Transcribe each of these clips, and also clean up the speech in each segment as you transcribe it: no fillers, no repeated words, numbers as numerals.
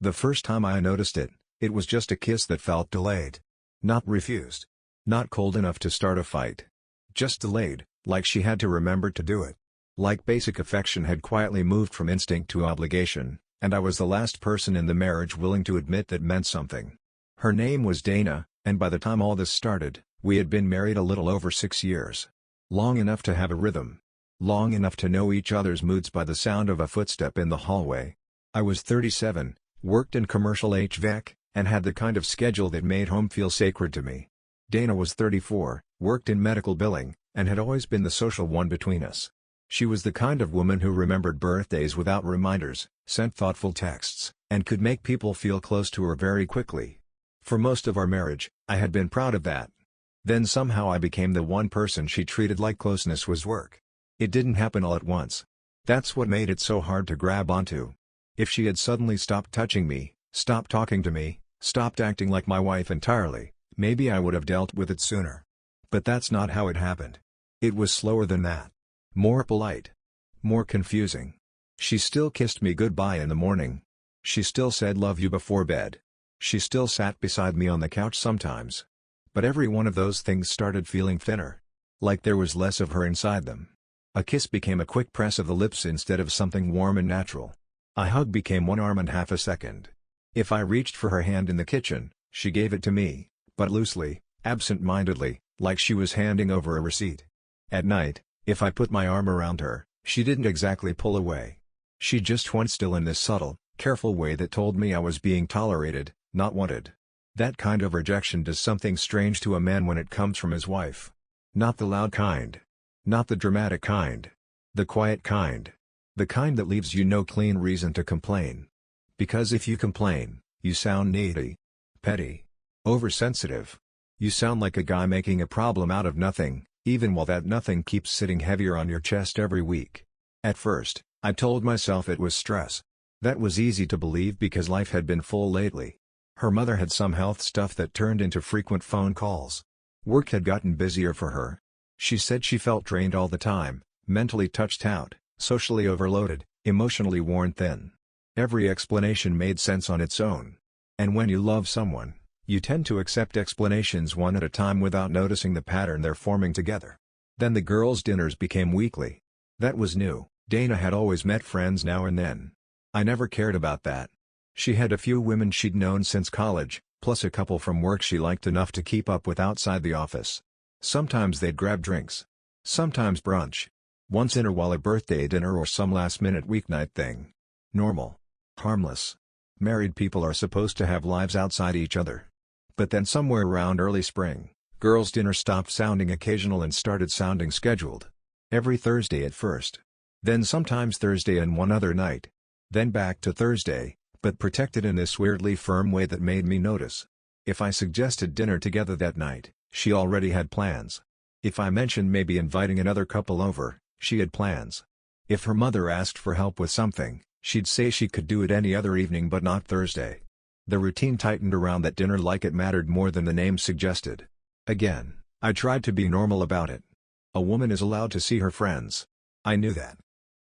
The first time I noticed it, it was just a kiss that felt delayed. Not refused. Not cold enough to start a fight. Just delayed, like she had to remember to do it. Like basic affection had quietly moved from instinct to obligation, and I was the last person in the marriage willing to admit that meant something. Her name was Dana, and by the time all this started, we had been married a little over 6 years. Long enough to have a rhythm. Long enough to know each other's moods by the sound of a footstep in the hallway. I was 37, worked in commercial HVAC, and had the kind of schedule that made home feel sacred to me. Dana was 34, worked in medical billing, and had always been the social one between us. She was the kind of woman who remembered birthdays without reminders, sent thoughtful texts, and could make people feel close to her very quickly. For most of our marriage, I had been proud of that. Then somehow I became the one person she treated like closeness was work. It didn't happen all at once. That's what made it so hard to grab onto. If she had suddenly stopped touching me, stopped talking to me, stopped acting like my wife entirely, maybe I would have dealt with it sooner. But that's not how it happened. It was slower than that. More polite. More confusing. She still kissed me goodbye in the morning. She still said love you before bed. She still sat beside me on the couch sometimes. But every one of those things started feeling thinner. Like there was less of her inside them. A kiss became a quick press of the lips instead of something warm and natural. A hug became one arm and half a second. If I reached for her hand in the kitchen, she gave it to me, but loosely, absent-mindedly, like she was handing over a receipt. At night, if I put my arm around her, she didn't exactly pull away. She just went still in this subtle, careful way that told me I was being tolerated, not wanted. That kind of rejection does something strange to a man when it comes from his wife. Not the loud kind. Not the dramatic kind. The quiet kind. The kind that leaves you no clean reason to complain. Because if you complain, you sound needy. Petty. Oversensitive. You sound like a guy making a problem out of nothing, even while that nothing keeps sitting heavier on your chest every week. At first, I told myself it was stress. That was easy to believe because life had been full lately. Her mother had some health stuff that turned into frequent phone calls. Work had gotten busier for her. She said she felt drained all the time, mentally touched out, socially overloaded, emotionally worn thin. Every explanation made sense on its own. And when you love someone, you tend to accept explanations one at a time without noticing the pattern they're forming together. Then the girls' dinners became weekly. That was new. Dana had always met friends now and then. I never cared about that. She had a few women she'd known since college, plus a couple from work she liked enough to keep up with outside the office. Sometimes they'd grab drinks. Sometimes brunch. Once in a while a birthday dinner or some last-minute weeknight thing. Normal. Harmless. Married people are supposed to have lives outside each other. But then somewhere around early spring, girls' dinner stopped sounding occasional and started sounding scheduled. Every Thursday at first. Then sometimes Thursday and one other night. Then back to Thursday, but protected in this weirdly firm way that made me notice. If I suggested dinner together that night, she already had plans. If I mentioned maybe inviting another couple over, she had plans. If her mother asked for help with something, she'd say she could do it any other evening but not Thursday. The routine tightened around that dinner like it mattered more than the name suggested. Again, I tried to be normal about it. A woman is allowed to see her friends. I knew that.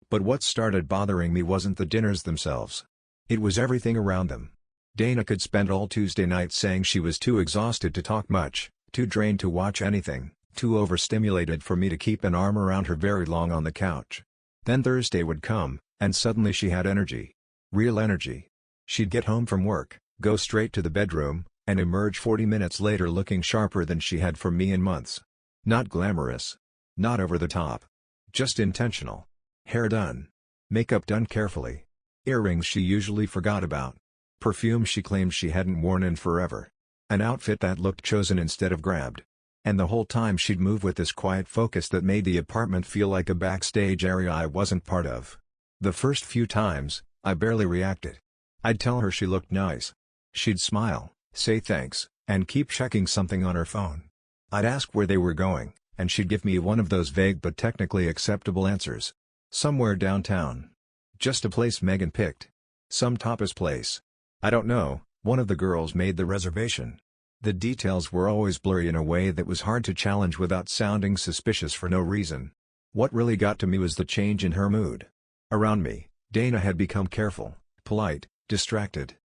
But what started bothering me wasn't the dinners themselves. It was everything around them. Dana could spend all Tuesday nights saying she was too exhausted to talk much, too drained to watch anything, too overstimulated for me to keep an arm around her very long on the couch. Then Thursday would come, and suddenly she had energy. Real energy. She'd get home from work, go straight to the bedroom, and emerge 40 minutes later looking sharper than she had from me in months. Not glamorous. Not over the top. Just intentional. Hair done. Makeup done carefully. Earrings she usually forgot about. Perfume she claimed she hadn't worn in forever. An outfit that looked chosen instead of grabbed. And the whole time she'd move with this quiet focus that made the apartment feel like a backstage area I wasn't part of. The first few times, I barely reacted. I'd tell her she looked nice. She'd smile, say thanks, and keep checking something on her phone. I'd ask where they were going, and she'd give me one of those vague but technically acceptable answers. Somewhere downtown. Just a place Megan picked. Some tapas place. I don't know, one of the girls made the reservation. The details were always blurry in a way that was hard to challenge without sounding suspicious for no reason. What really got to me was the change in her mood. Around me, Dana had become careful, polite, distracted.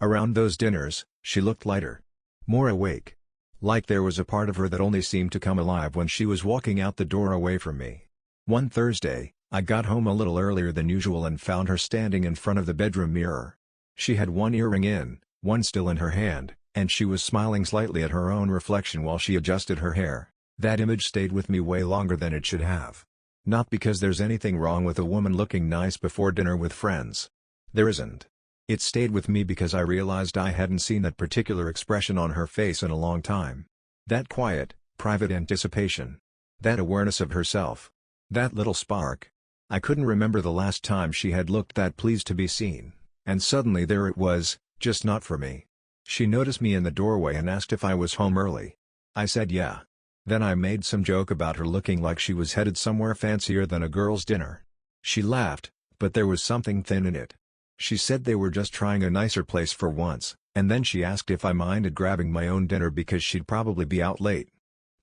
Around those dinners, she looked lighter. More awake. Like there was a part of her that only seemed to come alive when she was walking out the door away from me. One Thursday, I got home a little earlier than usual and found her standing in front of the bedroom mirror. She had one earring in, one still in her hand, and she was smiling slightly at her own reflection while she adjusted her hair. That image stayed with me way longer than it should have. Not because there's anything wrong with a woman looking nice before dinner with friends. There isn't. It stayed with me because I realized I hadn't seen that particular expression on her face in a long time. That quiet, private anticipation. That awareness of herself. That little spark. I couldn't remember the last time she had looked that pleased to be seen, and suddenly there it was, just not for me. She noticed me in the doorway and asked if I was home early. I said yeah. Then I made some joke about her looking like she was headed somewhere fancier than a girl's dinner. She laughed, but there was something thin in it. She said they were just trying a nicer place for once, and then she asked if I minded grabbing my own dinner because she'd probably be out late.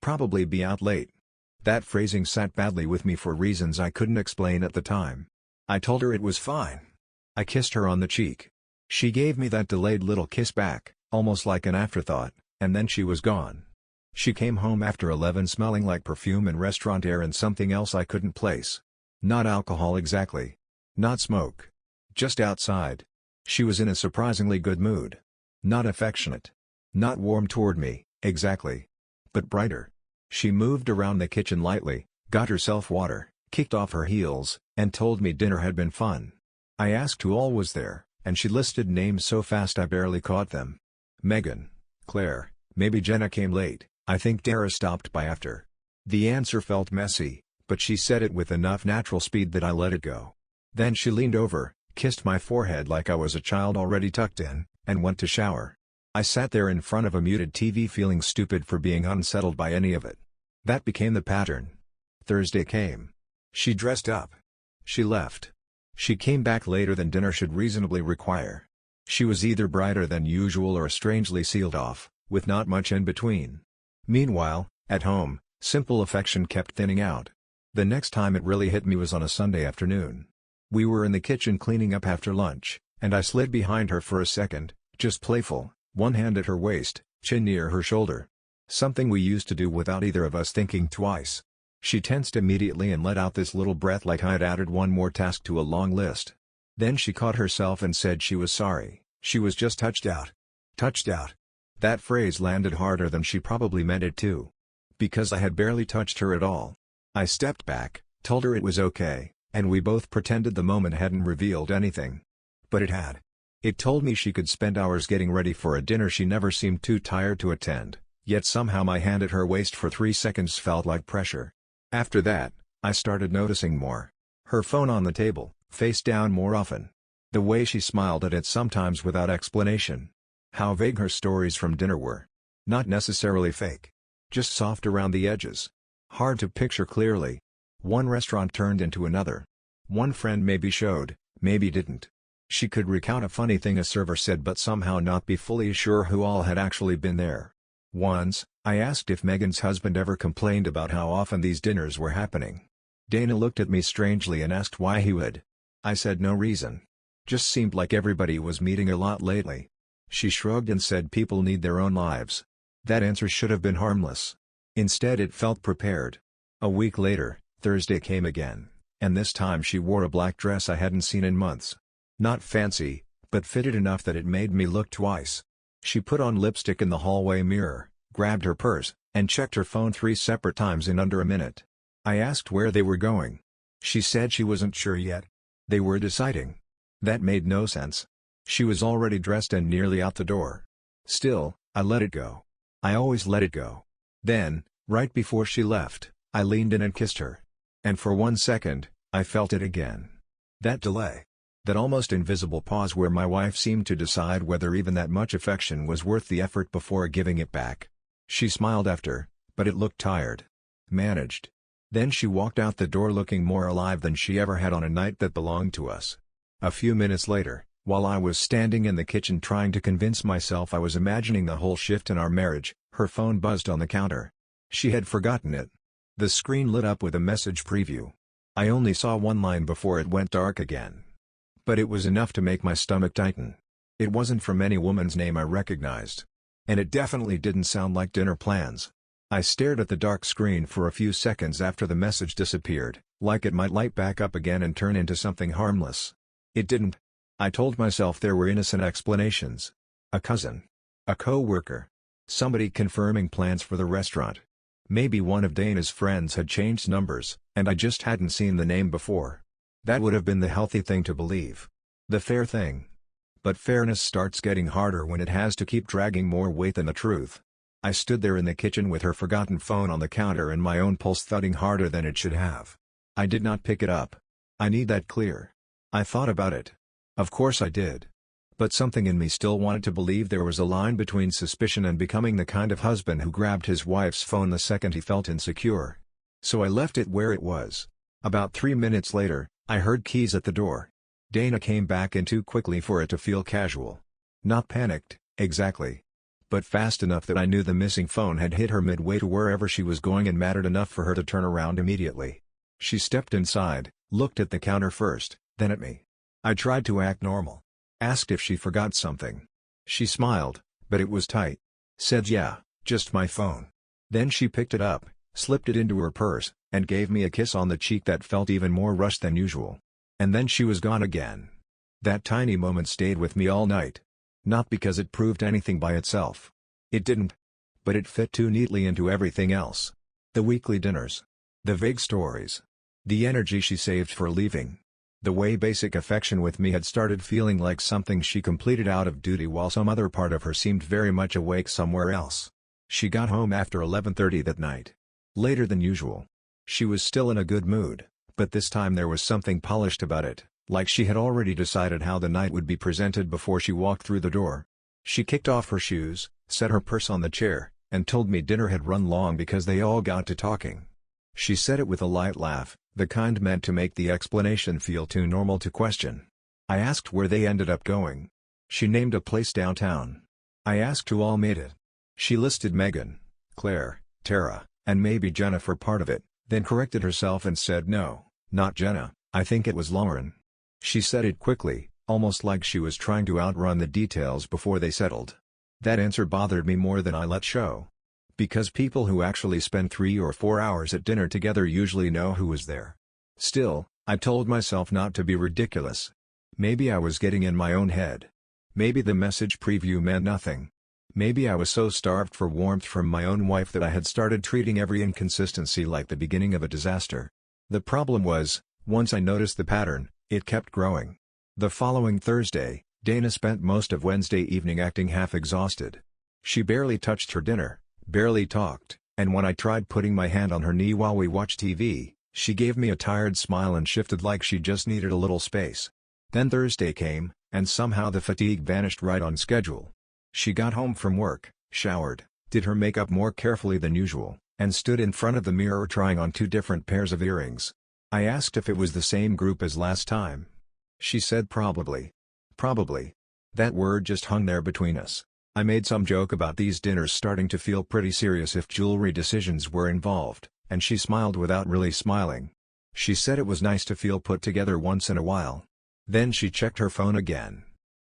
Probably be out late. That phrasing sat badly with me for reasons I couldn't explain at the time. I told her it was fine. I kissed her on the cheek. She gave me that delayed little kiss back, almost like an afterthought, and then she was gone. She came home after 11 smelling like perfume and restaurant air and something else I couldn't place. Not alcohol exactly. Not smoke. Just outside. She was in a surprisingly good mood. Not affectionate. Not warm toward me, exactly. But brighter. She moved around the kitchen lightly, got herself water, kicked off her heels, and told me dinner had been fun. I asked who all was there, and she listed names so fast I barely caught them. Megan, Claire, maybe Jenna came late, I think Dara stopped by after. The answer felt messy, but she said it with enough natural speed that I let it go. Then she leaned over, kissed my forehead like I was a child already tucked in, and went to shower. I sat there in front of a muted TV feeling stupid for being unsettled by any of it. That became the pattern. Thursday came. She dressed up. She left. She came back later than dinner should reasonably require. She was either brighter than usual or strangely sealed off, with not much in between. Meanwhile, at home, simple affection kept thinning out. The next time it really hit me was on a Sunday afternoon. We were in the kitchen cleaning up after lunch, and I slid behind her for a second, just playful, one hand at her waist, chin near her shoulder. Something we used to do without either of us thinking twice. She tensed immediately and let out this little breath like I'd added one more task to a long list. Then she caught herself and said she was sorry, she was just touched out. Touched out. That phrase landed harder than she probably meant it to. Because I had barely touched her at all. I stepped back, told her it was okay, and we both pretended the moment hadn't revealed anything. But it had. It told me she could spend hours getting ready for a dinner she never seemed too tired to attend, yet somehow my hand at her waist for 3 seconds felt like pressure. After that, I started noticing more. Her phone on the table, face down more often. The way she smiled at it sometimes without explanation. How vague her stories from dinner were. Not necessarily fake. Just soft around the edges. Hard to picture clearly. One restaurant turned into another. One friend maybe showed, maybe didn't. She could recount a funny thing a server said but somehow not be fully sure who all had actually been there. Once, I asked if Megan's husband ever complained about how often these dinners were happening. Dana looked at me strangely and asked why he would. I said no reason. Just seemed like everybody was meeting a lot lately. She shrugged and said people need their own lives. That answer should have been harmless. Instead it felt prepared. A week later, Thursday came again, and this time she wore a black dress I hadn't seen in months. Not fancy, but fitted enough that it made me look twice. She put on lipstick in the hallway mirror, grabbed her purse, and checked her phone 3 separate times in under a minute. I asked where they were going. She said she wasn't sure yet. They were deciding. That made no sense. She was already dressed and nearly out the door. Still, I let it go. I always let it go. Then, right before she left, I leaned in and kissed her. And for 1 second, I felt it again. That delay. That almost invisible pause where my wife seemed to decide whether even that much affection was worth the effort before giving it back. She smiled after, but it looked tired. Managed. Then she walked out the door looking more alive than she ever had on a night that belonged to us. A few minutes later, while I was standing in the kitchen trying to convince myself I was imagining the whole shift in our marriage, her phone buzzed on the counter. She had forgotten it. The screen lit up with a message preview. I only saw one line before it went dark again. But it was enough to make my stomach tighten. It wasn't from any woman's name I recognized. And it definitely didn't sound like dinner plans. I stared at the dark screen for a few seconds after the message disappeared, like it might light back up again and turn into something harmless. It didn't. I told myself there were innocent explanations. A cousin. A co-worker. Somebody confirming plans for the restaurant. Maybe one of Dana's friends had changed numbers, and I just hadn't seen the name before. That would have been the healthy thing to believe. The fair thing. But fairness starts getting harder when it has to keep dragging more weight than the truth. I stood there in the kitchen with her forgotten phone on the counter and my own pulse thudding harder than it should have. I did not pick it up. I need that clear. I thought about it. Of course I did. But something in me still wanted to believe there was a line between suspicion and becoming the kind of husband who grabbed his wife's phone the second he felt insecure. So I left it where it was. About 3 minutes later, I heard keys at the door. Dana came back in too quickly for it to feel casual. Not panicked, exactly. But fast enough that I knew the missing phone had hit her midway to wherever she was going and mattered enough for her to turn around immediately. She stepped inside, looked at the counter first, then at me. I tried to act normal. Asked if she forgot something. She smiled, but it was tight. Said yeah, just my phone. Then she picked it up, slipped it into her purse, and gave me a kiss on the cheek that felt even more rushed than usual. And then she was gone again. That tiny moment stayed with me all night. Not because it proved anything by itself. It didn't. But it fit too neatly into everything else. The weekly dinners. The vague stories. The energy she saved for leaving. The way basic affection with me had started feeling like something she completed out of duty while some other part of her seemed very much awake somewhere else. She got home after 11:30 that night. Later than usual. She was still in a good mood, but this time there was something polished about it. Like she had already decided how the night would be presented before she walked through the door. She kicked off her shoes, set her purse on the chair, and told me dinner had run long because they all got to talking. She said it with a light laugh, the kind meant to make the explanation feel too normal to question. I asked where they ended up going. She named a place downtown. I asked who all made it. She listed Megan, Claire, Tara, and maybe Jenna for part of it, then corrected herself and said no, not Jenna, I think it was Lauren. She said it quickly, almost like she was trying to outrun the details before they settled. That answer bothered me more than I let show. Because people who actually spend 3 or 4 hours at dinner together usually know who was there. Still, I told myself not to be ridiculous. Maybe I was getting in my own head. Maybe the message preview meant nothing. Maybe I was so starved for warmth from my own wife that I had started treating every inconsistency like the beginning of a disaster. The problem was, once I noticed the pattern, it kept growing. The following Thursday, Dana spent most of Wednesday evening acting half exhausted. She barely touched her dinner, barely talked, and when I tried putting my hand on her knee while we watched TV, she gave me a tired smile and shifted like she just needed a little space. Then Thursday came, and somehow the fatigue vanished right on schedule. She got home from work, showered, did her makeup more carefully than usual, and stood in front of the mirror trying on 2 different pairs of earrings. I asked if it was the same group as last time. She said probably. Probably. That word just hung there between us. I made some joke about these dinners starting to feel pretty serious if jewelry decisions were involved, and she smiled without really smiling. She said it was nice to feel put together once in a while. Then she checked her phone again.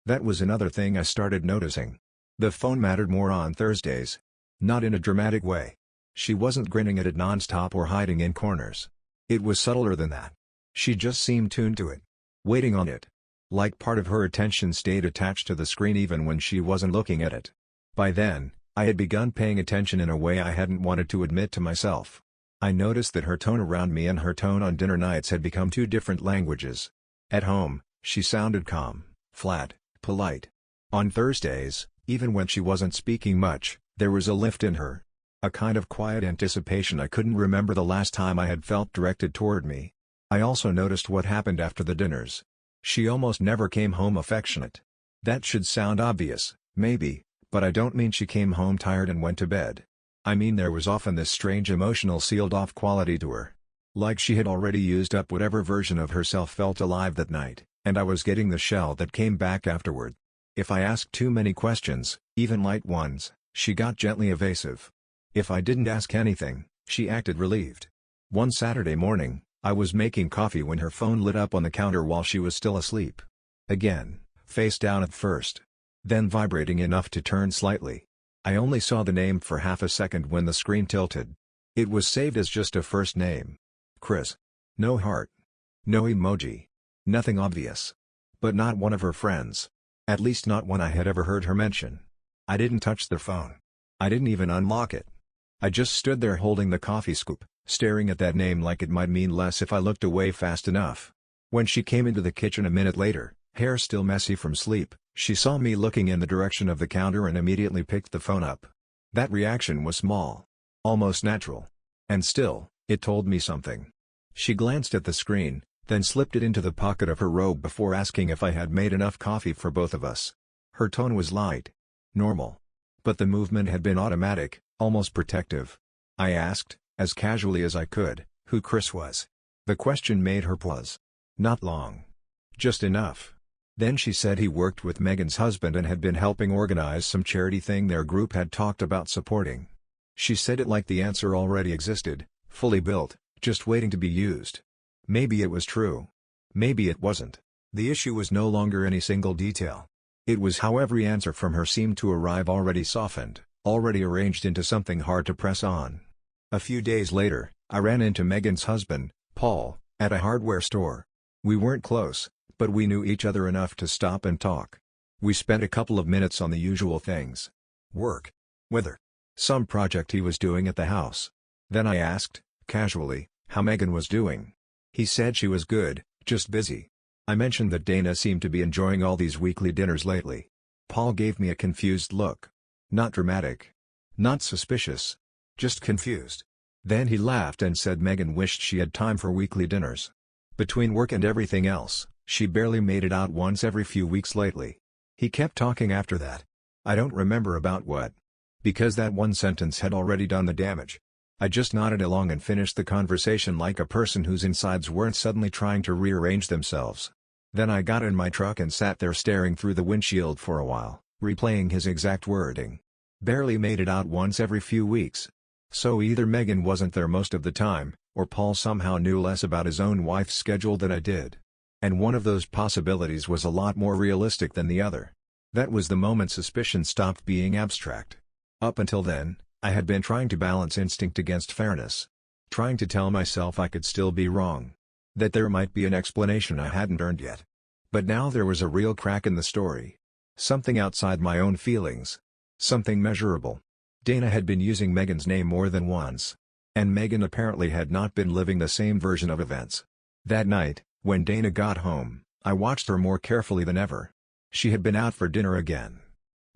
That was another thing I started noticing. The phone mattered more on Thursdays. Not in a dramatic way. She wasn't grinning at it nonstop or hiding in corners. It was subtler than that. She just seemed tuned to it. Waiting on it. Like part of her attention stayed attached to the screen even when she wasn't looking at it. By then, I had begun paying attention in a way I hadn't wanted to admit to myself. I noticed that her tone around me and her tone on dinner nights had become 2 different languages. At home, she sounded calm, flat, polite. On Thursdays, even when she wasn't speaking much, there was a lift in her. A kind of quiet anticipation I couldn't remember the last time I had felt directed toward me. I also noticed what happened after the dinners. She almost never came home affectionate. That should sound obvious, maybe, but I don't mean she came home tired and went to bed. I mean there was often this strange emotional sealed-off quality to her. Like she had already used up whatever version of herself felt alive that night, and I was getting the shell that came back afterward. If I asked too many questions, even light ones, she got gently evasive. If I didn't ask anything, she acted relieved. One Saturday morning, I was making coffee when her phone lit up on the counter while she was still asleep. Again, face down at first. then vibrating enough to turn slightly. I only saw the name for half a second when the screen tilted. It was saved as just a first name. Chris. No heart. No emoji. Nothing obvious. But not one of her friends. At least not one I had ever heard her mention. I didn't touch the phone. I didn't even unlock it. I just stood there holding the coffee scoop, staring at that name like it might mean less if I looked away fast enough. When she came into the kitchen a minute later, hair still messy from sleep, she saw me looking in the direction of the counter and immediately picked the phone up. That reaction was small. Almost natural. And still, it told me something. She glanced at the screen, then slipped it into the pocket of her robe before asking if I had made enough coffee for both of us. Her tone was light. Normal. But the movement had been automatic, almost protective. I asked, as casually as I could, who Chris was. The question made her pause. Not long. Just enough. Then she said he worked with Megan's husband and had been helping organize some charity thing their group had talked about supporting. She said it like the answer already existed, fully built, just waiting to be used. Maybe it was true. Maybe it wasn't. The issue was no longer any single detail. It was how every answer from her seemed to arrive already softened, already arranged into something hard to press on. A few days later, I ran into Megan's husband, Paul, at a hardware store. We weren't close, but we knew each other enough to stop and talk. We spent a couple of minutes on the usual things. Work. Weather. Some project he was doing at the house. Then I asked, casually, how Megan was doing. He said she was good, just busy. I mentioned that Dana seemed to be enjoying all these weekly dinners lately. Paul gave me a confused look. Not dramatic. Not suspicious. Just confused. Then he laughed and said Megan wished she had time for weekly dinners. Between work and everything else, she barely made it out once every few weeks lately. He kept talking after that. I don't remember about what. Because that one sentence had already done the damage. I just nodded along and finished the conversation like a person whose insides weren't suddenly trying to rearrange themselves. Then I got in my truck and sat there staring through the windshield for a while, replaying his exact wording. Barely made it out once every few weeks. So either Megan wasn't there most of the time, or Paul somehow knew less about his own wife's schedule than I did. And one of those possibilities was a lot more realistic than the other. That was the moment suspicion stopped being abstract. Up until then, I had been trying to balance instinct against fairness. Trying to tell myself I could still be wrong. That there might be an explanation I hadn't earned yet. But now there was a real crack in the story. Something outside my own feelings. Something measurable. Dana had been using Megan's name more than once. And Megan apparently had not been living the same version of events. That night, when Dana got home, I watched her more carefully than ever. She had been out for dinner again.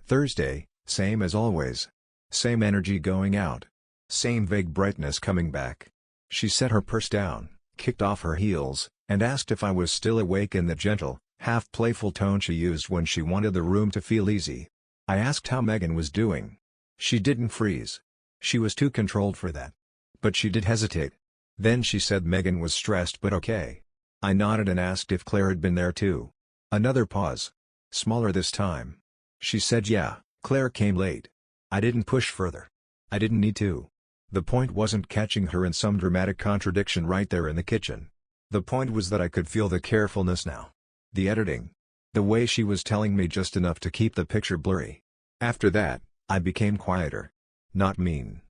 Thursday, same as always. Same energy going out. Same vague brightness coming back. She set her purse down, kicked off her heels, and asked if I was still awake in the gentle, half-playful tone she used when she wanted the room to feel easy. I asked how Megan was doing. She didn't freeze. She was too controlled for that. But she did hesitate. Then she said Megan was stressed but okay. I nodded and asked if Claire had been there too. Another pause. Smaller this time. She said yeah, Claire came late. I didn't push further. I didn't need to. The point wasn't catching her in some dramatic contradiction right there in the kitchen. The point was that I could feel the carefulness now. The editing. The way she was telling me just enough to keep the picture blurry. After that, I became quieter. Not mean.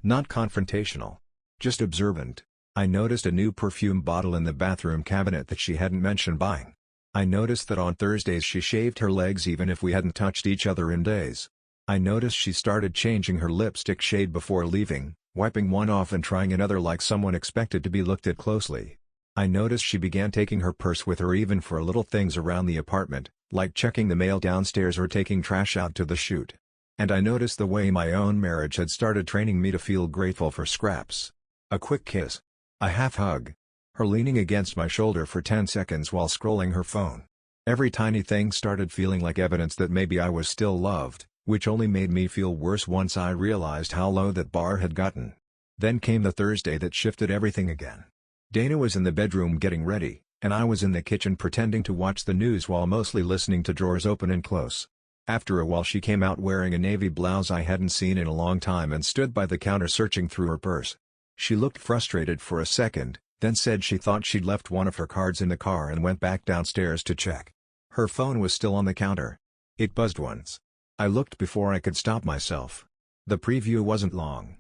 Not confrontational. Just observant. I noticed a new perfume bottle in the bathroom cabinet that she hadn't mentioned buying. I noticed that on Thursdays she shaved her legs even if we hadn't touched each other in days. I noticed she started changing her lipstick shade before leaving, wiping one off and trying another like someone expected to be looked at closely. I noticed she began taking her purse with her even for little things around the apartment, like checking the mail downstairs or taking trash out to the chute. And I noticed the way my own marriage had started training me to feel grateful for scraps. A quick kiss. A half hug. Her leaning against my shoulder for 10 seconds while scrolling her phone. Every tiny thing started feeling like evidence that maybe I was still loved, which only made me feel worse once I realized how low that bar had gotten. Then came the Thursday that shifted everything again. Dana was in the bedroom getting ready, and I was in the kitchen pretending to watch the news while mostly listening to drawers open and close. After a while she came out wearing a navy blouse I hadn't seen in a long time and stood by the counter searching through her purse. She looked frustrated for a second, then said she thought she'd left one of her cards in the car and went back downstairs to check. Her phone was still on the counter. It buzzed once. I looked before I could stop myself. The preview wasn't long.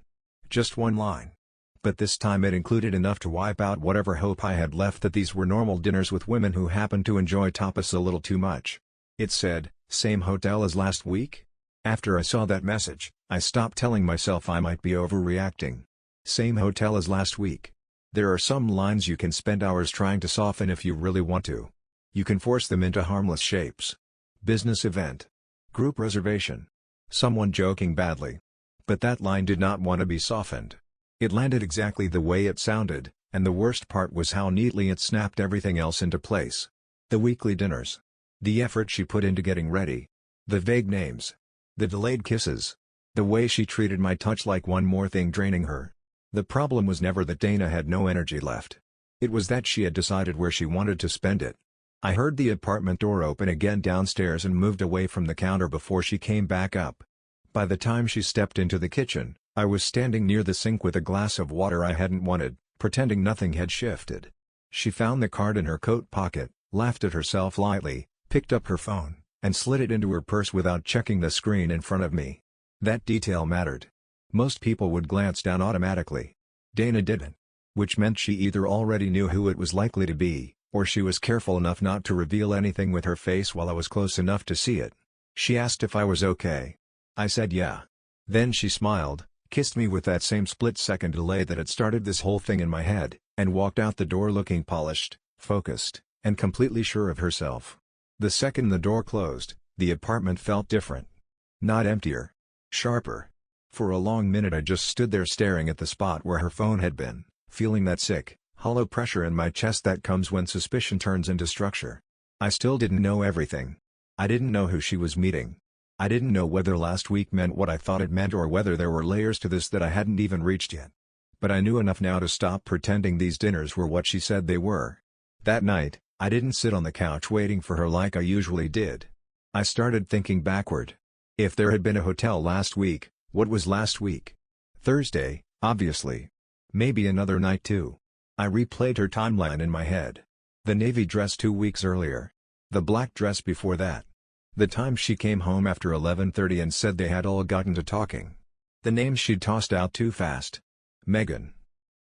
Just one line. But this time it included enough to wipe out whatever hope I had left that these were normal dinners with women who happened to enjoy tapas a little too much. It said, "Same hotel as last week?" After I saw that message, I stopped telling myself I might be overreacting. Same hotel as last week. There are some lines you can spend hours trying to soften if you really want to. You can force them into harmless shapes. Business event. Group reservation. Someone joking badly. But that line did not want to be softened. It landed exactly the way it sounded, and the worst part was how neatly it snapped everything else into place. The weekly dinners. The effort she put into getting ready. The vague names. The delayed kisses. The way she treated my touch like one more thing draining her. The problem was never that Dana had no energy left. It was that she had decided where she wanted to spend it. I heard the apartment door open again downstairs and moved away from the counter before she came back up. By the time she stepped into the kitchen, I was standing near the sink with a glass of water I hadn't wanted, pretending nothing had shifted. She found the card in her coat pocket, laughed at herself lightly, picked up her phone, and slid it into her purse without checking the screen in front of me. That detail mattered. Most people would glance down automatically. Dana didn't. Which meant she either already knew who it was likely to be, or she was careful enough not to reveal anything with her face while I was close enough to see it. She asked if I was okay. I said yeah. Then she smiled, kissed me with that same split-second delay that had started this whole thing in my head, and walked out the door looking polished, focused, and completely sure of herself. The second the door closed, the apartment felt different. Not emptier. Sharper. For a long minute I just stood there staring at the spot where her phone had been, feeling that sick, hollow pressure in my chest that comes when suspicion turns into structure. I still didn't know everything. I didn't know who she was meeting. I didn't know whether last week meant what I thought it meant or whether there were layers to this that I hadn't even reached yet. But I knew enough now to stop pretending these dinners were what she said they were. That night, I didn't sit on the couch waiting for her like I usually did. I started thinking backward. If there had been a hotel last week, what was last week? Thursday, obviously. Maybe another night too. I replayed her timeline in my head. The navy dress 2 weeks earlier. The black dress before that. The time she came home after 11:30 and said they had all gotten to talking. The names she'd tossed out too fast. Megan.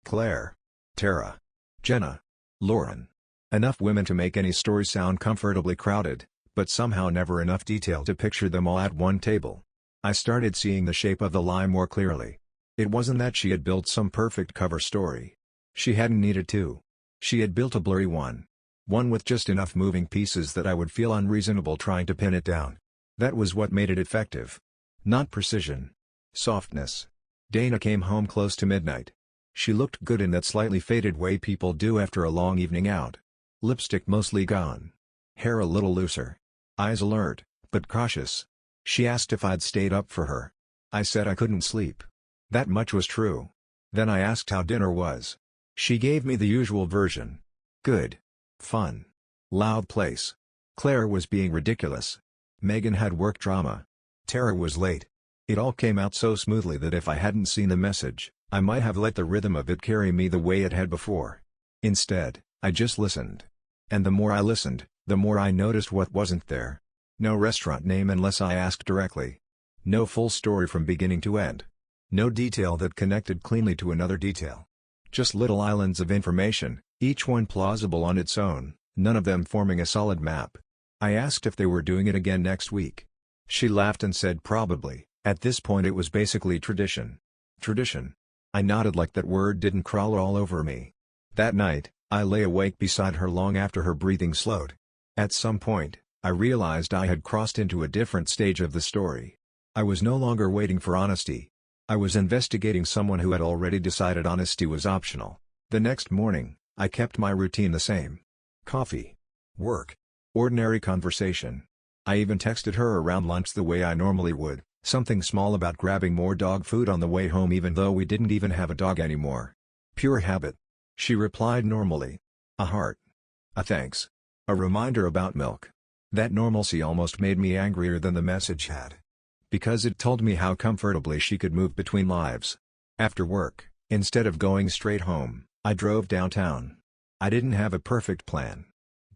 Claire. Tara. Jenna. Lauren. Enough women to make any story sound comfortably crowded, but somehow never enough detail to picture them all at one table. I started seeing the shape of the lie more clearly. It wasn't that she had built some perfect cover story. She hadn't needed to. She had built a blurry one. One with just enough moving pieces that I would feel unreasonable trying to pin it down. That was what made it effective. Not precision. Softness. Dana came home close to midnight. She looked good in that slightly faded way people do after a long evening out. Lipstick mostly gone. Hair a little looser. Eyes alert, but cautious. She asked if I'd stayed up for her. I said I couldn't sleep. That much was true. Then I asked how dinner was. She gave me the usual version. Good. Fun. Loud place. Claire was being ridiculous. Megan had work drama. Tara was late. It all came out so smoothly that if I hadn't seen the message, I might have let the rhythm of it carry me the way it had before. Instead, I just listened. And the more I listened, the more I noticed what wasn't there. No restaurant name unless I asked directly. No full story from beginning to end. No detail that connected cleanly to another detail. Just little islands of information, each one plausible on its own, none of them forming a solid map. I asked if they were doing it again next week. She laughed and said probably. At this point it was basically tradition. Tradition. I nodded like that word didn't crawl all over me. That night, I lay awake beside her long after her breathing slowed. At some point, I realized I had crossed into a different stage of the story. I was no longer waiting for honesty. I was investigating someone who had already decided honesty was optional. The next morning, I kept my routine the same. Coffee. Work. Ordinary conversation. I even texted her around lunch the way I normally would, something small about grabbing more dog food on the way home even though we didn't even have a dog anymore. Pure habit. She replied normally. A heart. A thanks. A reminder about milk. That normalcy almost made me angrier than the message had. Because it told me how comfortably she could move between lives. After work, instead of going straight home, I drove downtown. I didn't have a perfect plan.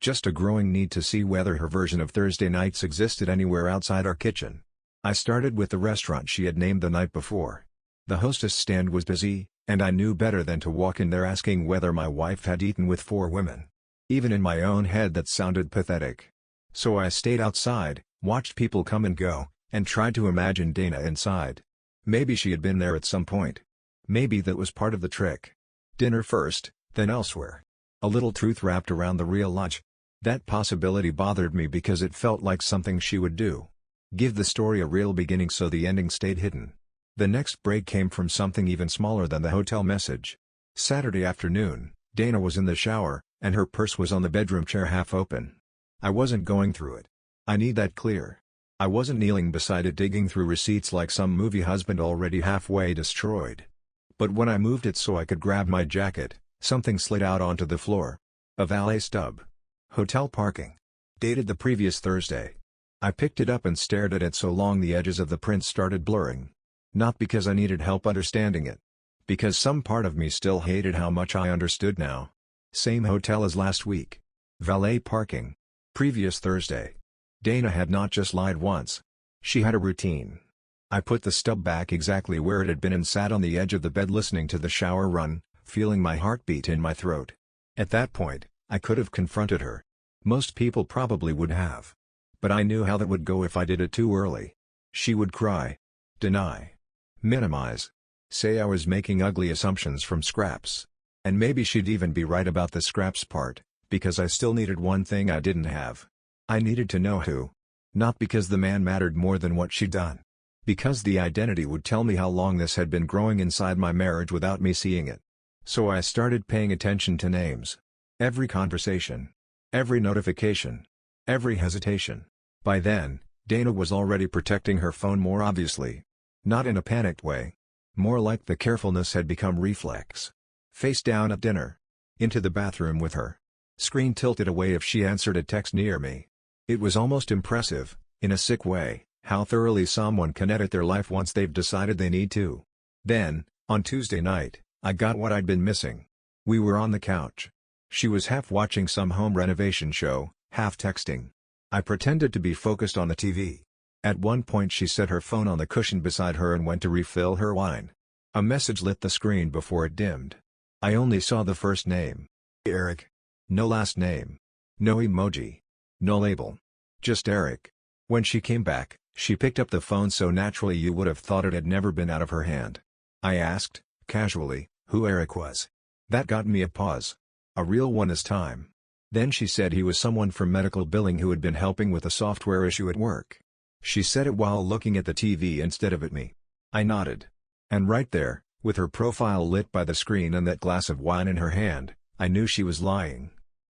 Just a growing need to see whether her version of Thursday nights existed anywhere outside our kitchen. I started with the restaurant she had named the night before. The hostess stand was busy, and I knew better than to walk in there asking whether my wife had eaten with 4 women. Even in my own head that sounded pathetic. So I stayed outside, watched people come and go, and tried to imagine Dana inside. Maybe she had been there at some point. Maybe that was part of the trick. Dinner first, then elsewhere. A little truth wrapped around the real lunch. That possibility bothered me because it felt like something she would do. Give the story a real beginning so the ending stayed hidden. The next break came from something even smaller than the hotel message. Saturday afternoon, Dana was in the shower, and her purse was on the bedroom chair half open. I wasn't going through it. I need that clear. I wasn't kneeling beside it digging through receipts like some movie husband already halfway destroyed. But when I moved it so I could grab my jacket, something slid out onto the floor. A valet stub. Hotel parking. Dated the previous Thursday. I picked it up and stared at it so long the edges of the print started blurring. Not because I needed help understanding it. Because some part of me still hated how much I understood now. Same hotel as last week. Valet parking. Previous Thursday. Dana had not just lied once. She had a routine. I put the stub back exactly where it had been and sat on the edge of the bed listening to the shower run, feeling my heartbeat in my throat. At that point, I could have confronted her. Most people probably would have. But I knew how that would go if I did it too early. She would cry. Deny. Minimize. Say I was making ugly assumptions from scraps. And maybe she'd even be right about the scraps part, because I still needed one thing I didn't have. I needed to know who. Not because the man mattered more than what she'd done. Because the identity would tell me how long this had been growing inside my marriage without me seeing it. So I started paying attention to names. Every conversation. Every notification. Every hesitation. By then, Dana was already protecting her phone more obviously. Not in a panicked way. More like the carefulness had become reflex. Face down at dinner. Into the bathroom with her. Screen tilted away if she answered a text near me. It was almost impressive, in a sick way, how thoroughly someone can edit their life once they've decided they need to. Then, on Tuesday night, I got what I'd been missing. We were on the couch. She was half watching some home renovation show, half texting. I pretended to be focused on the TV. At one point she set her phone on the cushion beside her and went to refill her wine. A message lit the screen before it dimmed. I only saw the first name. Eric. No last name. No emoji. No label. Just Eric. When she came back, she picked up the phone so naturally you would have thought it had never been out of her hand. I asked, casually, who Eric was. That got me a pause. A real one this time. Then she said he was someone from medical billing who had been helping with a software issue at work. She said it while looking at the TV instead of at me. I nodded. And right there, with her profile lit by the screen and that glass of wine in her hand, I knew she was lying.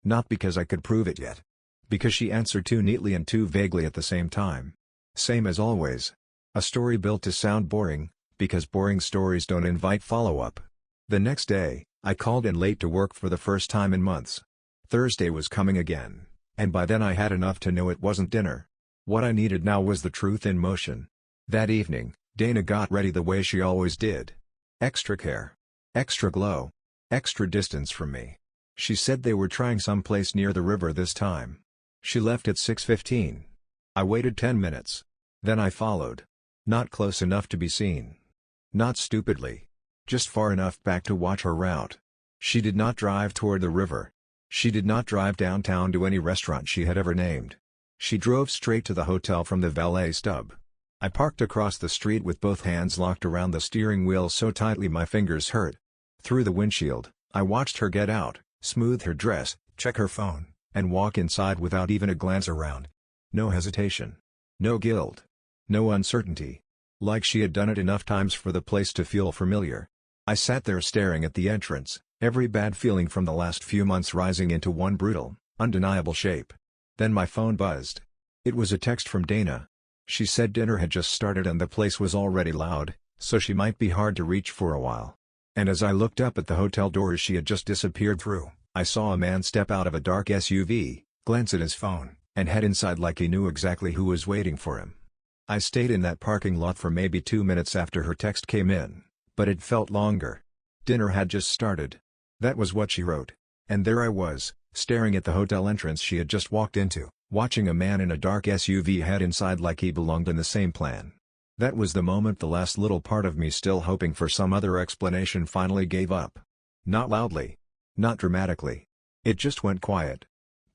Not because I could prove it yet. Because she answered too neatly and too vaguely at the same time. Same as always. A story built to sound boring, because boring stories don't invite follow-up. The next day, I called in late to work for the first time in months. Thursday was coming again, and by then I had enough to know it wasn't dinner. What I needed now was the truth in motion. That evening, Dana got ready the way she always did. Extra care. Extra glow. Extra distance from me. She said they were trying someplace near the river this time. She left at 6:15. I waited 10 minutes. Then I followed. Not close enough to be seen. Not stupidly. Just far enough back to watch her route. She did not drive toward the river. She did not drive downtown to any restaurant she had ever named. She drove straight to the hotel from the valet stub. I parked across the street with both hands locked around the steering wheel so tightly my fingers hurt. Through the windshield, I watched her get out, smooth her dress, check her phone, and walk inside without even a glance around. No hesitation. No guilt. No uncertainty. Like she had done it enough times for the place to feel familiar. I sat there staring at the entrance, every bad feeling from the last few months rising into one brutal, undeniable shape. Then my phone buzzed. It was a text from Dana. She said dinner had just started and the place was already loud, so she might be hard to reach for a while. And as I looked up at the hotel doors she had just disappeared through, I saw a man step out of a dark SUV, glance at his phone, and head inside like he knew exactly who was waiting for him. I stayed in that parking lot for maybe 2 minutes after her text came in, but it felt longer. Dinner had just started. That was what she wrote. And there I was, staring at the hotel entrance she had just walked into, watching a man in a dark SUV head inside like he belonged in the same plan. That was the moment the last little part of me still hoping for some other explanation finally gave up. Not loudly. Not dramatically. It just went quiet.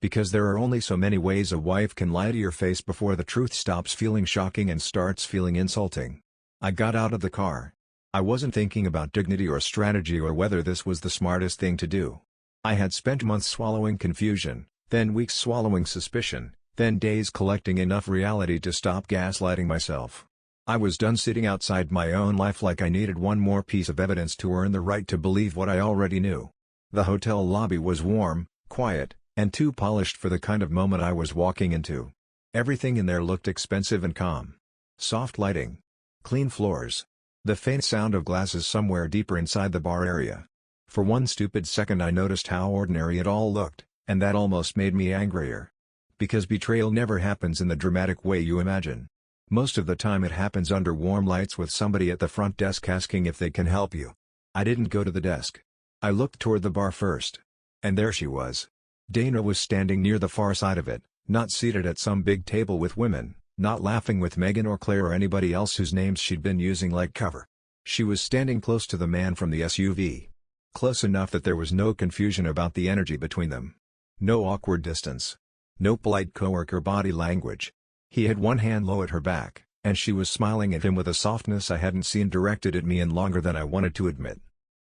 Because there are only so many ways a wife can lie to your face before the truth stops feeling shocking and starts feeling insulting. I got out of the car. I wasn't thinking about dignity or strategy or whether this was the smartest thing to do. I had spent months swallowing confusion, then weeks swallowing suspicion, then days collecting enough reality to stop gaslighting myself. I was done sitting outside my own life like I needed one more piece of evidence to earn the right to believe what I already knew. The hotel lobby was warm, quiet, and too polished for the kind of moment I was walking into. Everything in there looked expensive and calm. Soft lighting. Clean floors. The faint sound of glasses somewhere deeper inside the bar area. For one stupid second I noticed how ordinary it all looked, and that almost made me angrier. Because betrayal never happens in the dramatic way you imagine. Most of the time it happens under warm lights with somebody at the front desk asking if they can help you. I didn't go to the desk. I looked toward the bar first. And there she was. Dana was standing near the far side of it, not seated at some big table with women, not laughing with Megan or Claire or anybody else whose names she'd been using like cover. She was standing close to the man from the SUV. Close enough that there was no confusion about the energy between them. No awkward distance. No polite coworker body language. He had one hand low at her back, and she was smiling at him with a softness I hadn't seen directed at me in longer than I wanted to admit.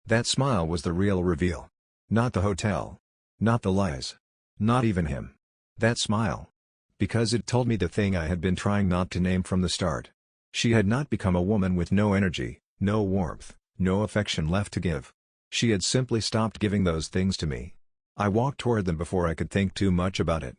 That smile was the real reveal. Not the hotel. Not the lies. Not even him. That smile. Because it told me the thing I had been trying not to name from the start. She had not become a woman with no energy, no warmth, no affection left to give. She had simply stopped giving those things to me. I walked toward them before I could think too much about it.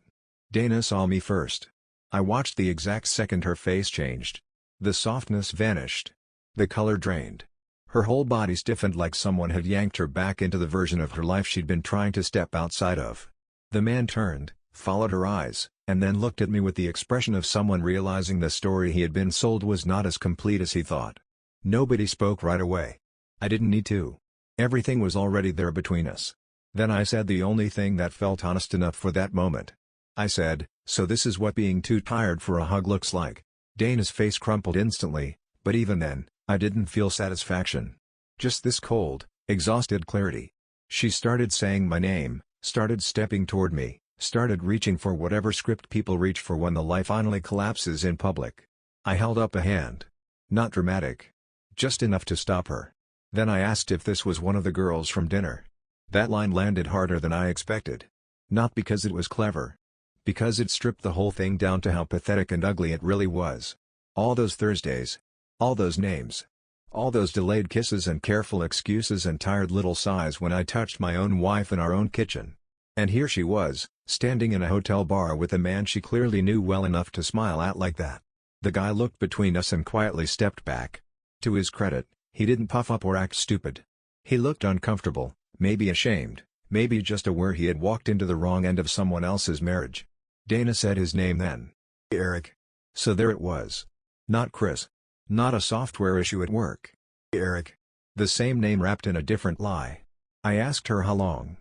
Dana saw me first. I watched the exact second her face changed. The softness vanished. The color drained. Her whole body stiffened like someone had yanked her back into the version of her life she'd been trying to step outside of. The man turned, followed her eyes, and then looked at me with the expression of someone realizing the story he had been sold was not as complete as he thought. Nobody spoke right away. I didn't need to. Everything was already there between us. Then I said the only thing that felt honest enough for that moment. I said, "So this is what being too tired for a hug looks like." Dana's face crumpled instantly, but even then, I didn't feel satisfaction. Just this cold, exhausted clarity. She started saying my name, started stepping toward me, started reaching for whatever script people reach for when the lie finally collapses in public. I held up a hand. Not dramatic. Just enough to stop her. Then I asked if this was one of the girls from dinner. That line landed harder than I expected. Not because it was clever. Because it stripped the whole thing down to how pathetic and ugly it really was. All those Thursdays. All those names. All those delayed kisses and careful excuses and tired little sighs when I touched my own wife in our own kitchen. And here she was, standing in a hotel bar with a man she clearly knew well enough to smile at like that. The guy looked between us and quietly stepped back. To his credit, he didn't puff up or act stupid. He looked uncomfortable, maybe ashamed, maybe just aware he had walked into the wrong end of someone else's marriage. Dana said his name then. Eric. So there it was. Not Chris. Not a software issue at work. Eric. The same name wrapped in a different lie. I asked her how long.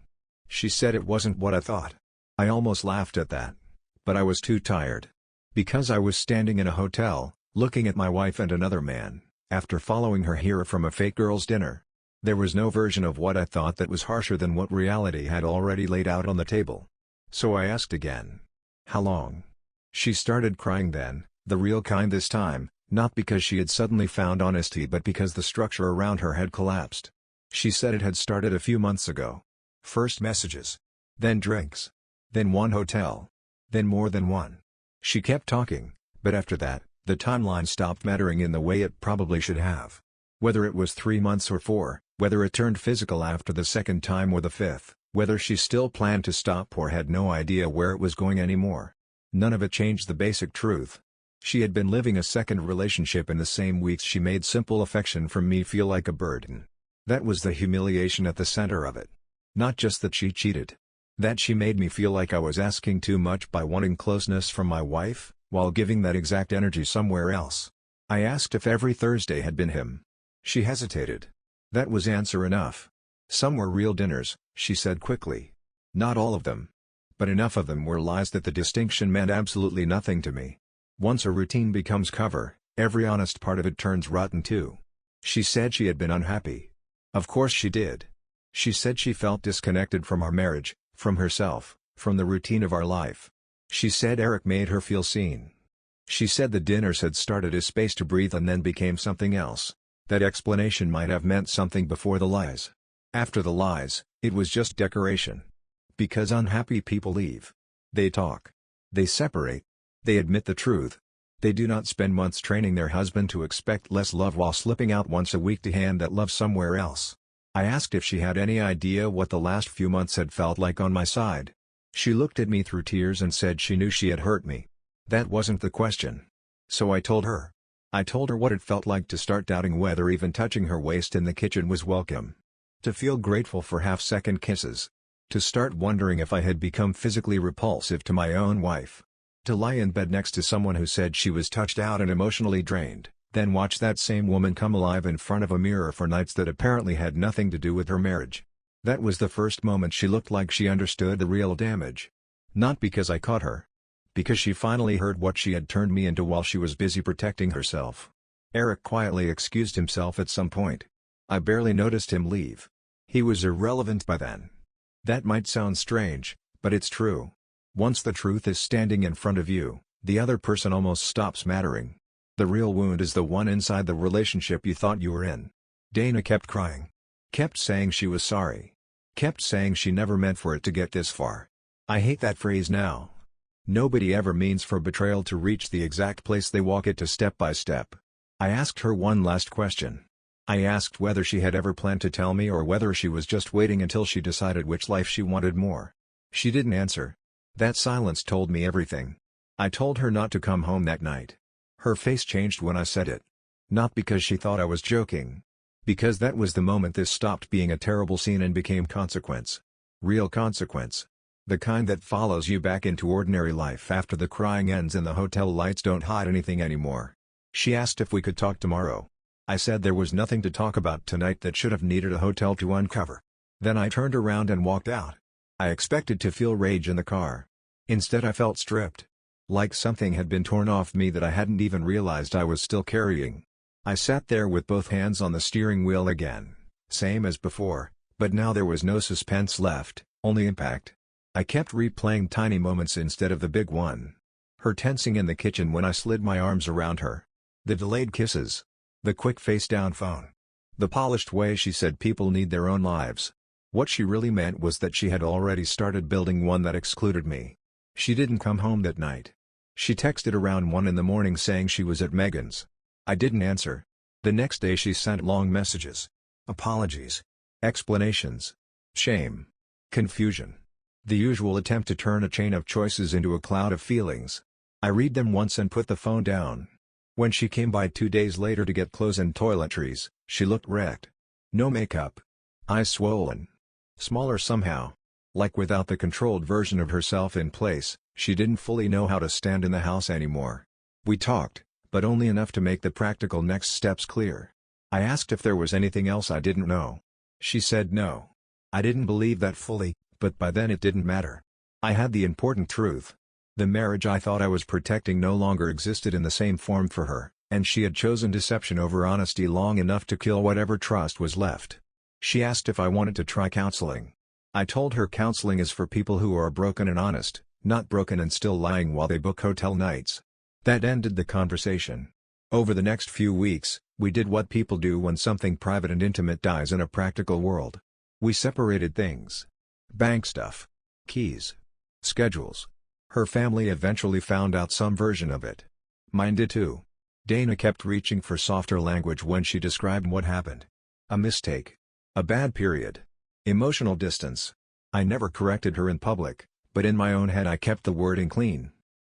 She said it wasn't what I thought. I almost laughed at that. But I was too tired. Because I was standing in a hotel, looking at my wife and another man, after following her here from a fake girls' dinner. There was no version of what I thought that was harsher than what reality had already laid out on the table. So I asked again. How long? She started crying then, the real kind this time, not because she had suddenly found honesty but because the structure around her had collapsed. She said it had started a few months ago. First messages. Then drinks. Then one hotel. Then more than one. She kept talking, but after that, the timeline stopped mattering in the way it probably should have. Whether it was 3 months or 4, whether it turned physical after the second time or the fifth, whether she still planned to stop or had no idea where it was going anymore. None of it changed the basic truth. She had been living a second relationship in the same weeks she made simple affection from me feel like a burden. That was the humiliation at the center of it. Not just that she cheated. That she made me feel like I was asking too much by wanting closeness from my wife, while giving that exact energy somewhere else. I asked if every Thursday had been him. She hesitated. That was answer enough. Some were real dinners, she said quickly. Not all of them. But enough of them were lies that the distinction meant absolutely nothing to me. Once a routine becomes cover, every honest part of it turns rotten too. She said she had been unhappy. Of course she did. She said she felt disconnected from our marriage, from herself, from the routine of our life. She said Eric made her feel seen. She said the dinners had started as space to breathe and then became something else. That explanation might have meant something before the lies. After the lies, it was just decoration. Because unhappy people leave. They talk. They separate. They admit the truth. They do not spend months training their husband to expect less love while slipping out once a week to hand that love somewhere else. I asked if she had any idea what the last few months had felt like on my side. She looked at me through tears and said she knew she had hurt me. That wasn't the question. So I told her. I told her what it felt like to start doubting whether even touching her waist in the kitchen was welcome. To feel grateful for half-second kisses. To start wondering if I had become physically repulsive to my own wife. To lie in bed next to someone who said she was touched out and emotionally drained, then watch that same woman come alive in front of a mirror for nights that apparently had nothing to do with her marriage. That was the first moment she looked like she understood the real damage. Not because I caught her. Because she finally heard what she had turned me into while she was busy protecting herself. Eric quietly excused himself at some point. I barely noticed him leave. He was irrelevant by then. That might sound strange, but it's true. Once the truth is standing in front of you, the other person almost stops mattering. The real wound is the one inside the relationship you thought you were in. Dana kept crying. Kept saying she was sorry. Kept saying she never meant for it to get this far. I hate that phrase now. Nobody ever means for betrayal to reach the exact place they walk it to step by step. I asked her one last question. I asked whether she had ever planned to tell me or whether she was just waiting until she decided which life she wanted more. She didn't answer. That silence told me everything. I told her not to come home that night. Her face changed when I said it. Not because she thought I was joking. Because that was the moment this stopped being a terrible scene and became consequence. Real consequence. The kind that follows you back into ordinary life after the crying ends and the hotel lights don't hide anything anymore. She asked if we could talk tomorrow. I said there was nothing to talk about tonight that should have needed a hotel to uncover. Then I turned around and walked out. I expected to feel rage in the car. Instead I felt stripped. Like something had been torn off me that I hadn't even realized I was still carrying. I sat there with both hands on the steering wheel again, same as before, but now there was no suspense left, only impact. I kept replaying tiny moments instead of the big one. Her tensing in the kitchen when I slid my arms around her. The delayed kisses. The quick face-down phone. The polished way she said people need their own lives. What she really meant was that she had already started building one that excluded me. She didn't come home that night. She texted around 1 in the morning saying she was at Megan's. I didn't answer. The next day she sent long messages. Apologies. Explanations. Shame. Confusion. The usual attempt to turn a chain of choices into a cloud of feelings. I read them once and put the phone down. When she came by 2 days later to get clothes and toiletries, she looked wrecked. No makeup. Eyes swollen. Smaller somehow. Like without the controlled version of herself in place, she didn't fully know how to stand in the house anymore. We talked, but only enough to make the practical next steps clear. I asked if there was anything else I didn't know. She said no. I didn't believe that fully, but by then it didn't matter. I had the important truth. The marriage I thought I was protecting no longer existed in the same form for her, and she had chosen deception over honesty long enough to kill whatever trust was left. She asked if I wanted to try counseling. I told her counseling is for people who are broken and honest, not broken and still lying while they book hotel nights. That ended the conversation. Over the next few weeks, we did what people do when something private and intimate dies in a practical world. We separated things. Bank stuff. Keys. Schedules. Her family eventually found out some version of it. Mine did too. Dana kept reaching for softer language when she described what happened. A mistake. A bad period. Emotional distance. I never corrected her in public, but in my own head I kept the wording clean.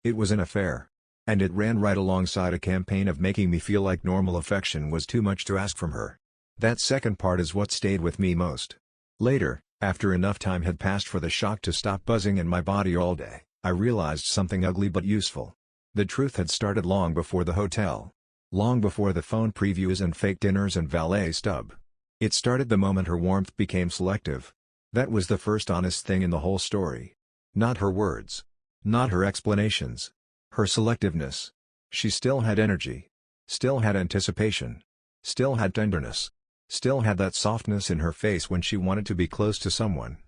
It was an affair. And it ran right alongside a campaign of making me feel like normal affection was too much to ask from her. That second part is what stayed with me most. Later, after enough time had passed for the shock to stop buzzing in my body all day, I realized something ugly but useful. The truth had started long before the hotel. Long before the phone previews and fake dinners and valet stub. It started the moment her warmth became selective. That was the first honest thing in the whole story. Not her words. Not her explanations. Her selectiveness. She still had energy. Still had anticipation. Still had tenderness. Still had that softness in her face when she wanted to be close to someone.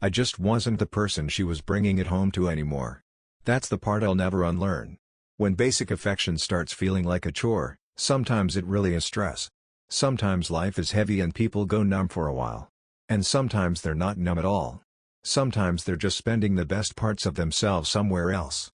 I just wasn't the person she was bringing it home to anymore. That's the part I'll never unlearn. When basic affection starts feeling like a chore, sometimes it really is stress. Sometimes life is heavy and people go numb for a while. And sometimes they're not numb at all. Sometimes they're just spending the best parts of themselves somewhere else.